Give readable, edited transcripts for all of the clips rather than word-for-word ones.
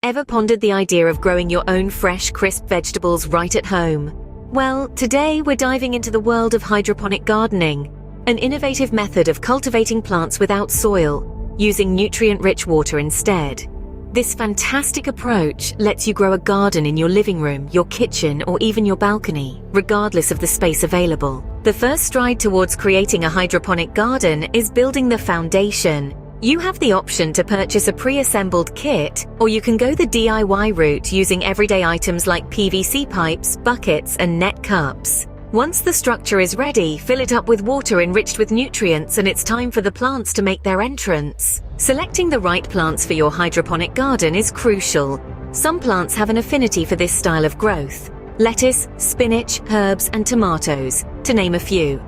Ever pondered the idea of growing your own fresh, crisp vegetables right at home? Well, today we're diving into the world of hydroponic gardening, an innovative method of cultivating plants without soil, using nutrient-rich water instead. This fantastic approach lets you grow a garden in your living room, your kitchen, or even your balcony, regardless of the space available. The first stride towards creating a hydroponic garden is building the foundation. You have the option to purchase a pre-assembled kit, or you can go the DIY route using everyday items like PVC pipes, buckets, and net cups. Once the structure is ready, fill it up with water enriched with nutrients, and it's time for the plants to make their entrance. Selecting the right plants for your hydroponic garden is crucial. Some plants have an affinity for this style of growth: lettuce, spinach, herbs, and tomatoes, to name a few.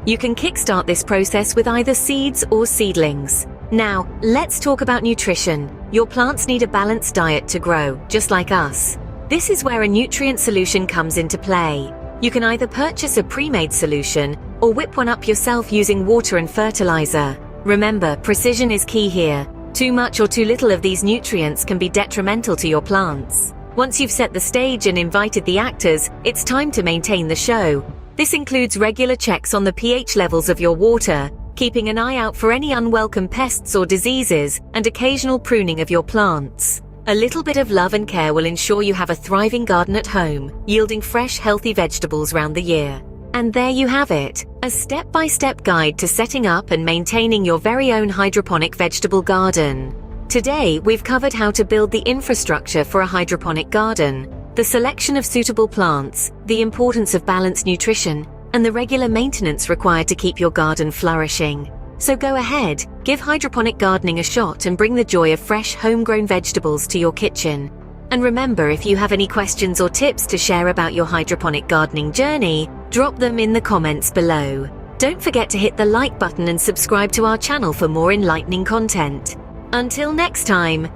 You can kickstart this process with either seeds or seedlings. Now, let's talk about nutrition. Your plants need a balanced diet to grow, just like us. This is where a nutrient solution comes into play. You can either purchase a pre-made solution or whip one up yourself using water and fertilizer. Remember, precision is key here. Too much or too little of these nutrients can be detrimental to your plants. Once you've set the stage and invited the actors, it's time to maintain the show. This includes regular checks on the pH levels of your water, keeping an eye out for any unwelcome pests or diseases, and occasional pruning of your plants. A little bit of love and care will ensure you have a thriving garden at home, yielding fresh, healthy vegetables round the year. And there you have it, a step-by-step guide to setting up and maintaining your very own hydroponic vegetable garden. Today, we've covered how to build the infrastructure for a hydroponic garden, the selection of suitable plants, the importance of balanced nutrition, and the regular maintenance required to keep your garden flourishing. So go ahead, give hydroponic gardening a shot and bring the joy of fresh, homegrown vegetables to your kitchen. And remember, if you have any questions or tips to share about your hydroponic gardening journey, drop them in the comments below. Don't forget to hit the like button and subscribe to our channel for more enlightening content. Until next time.